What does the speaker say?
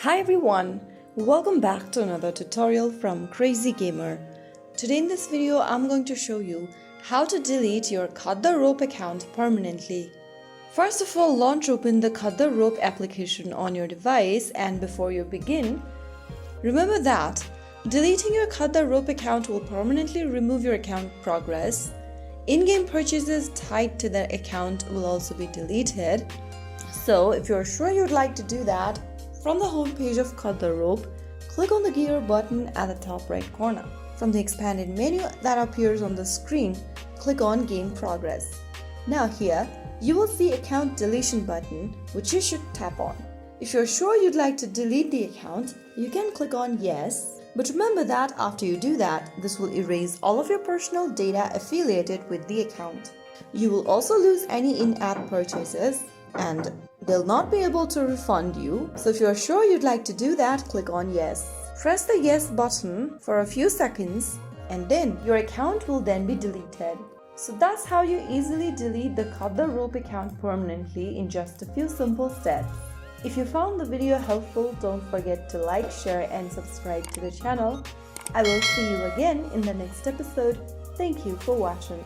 Hi everyone, welcome back to another tutorial from Crazy Gamer. Today in this video I'm going to show you how to delete your Cut the Rope account permanently. First of all, launch open the Cut the Rope application on your device, and before you begin, remember that deleting your Cut the Rope account will permanently remove your account progress. In-game purchases tied to the account will also be deleted. So if you're sure you'd like to do that, from the home page of Cut the Rope, click on the gear button at the top right corner. From the expanded menu that appears on the screen, click on Game Progress. Now here, you will see Account Deletion button, which you should tap on. If you're sure you'd like to delete the account, you can click on Yes. But remember that after you do that, this will erase all of your personal data affiliated with the account. You will also lose any in-app purchases, and they'll not be able to refund you. So if you're sure you'd like to do that, click on Yes. Press the Yes button for a few seconds, and then your account will then be deleted. So that's how you easily delete the Cut the Rope account permanently in just a few simple steps. If you found the video helpful, don't forget to like, share and subscribe to the channel. I will see you again in the next episode. Thank you for watching.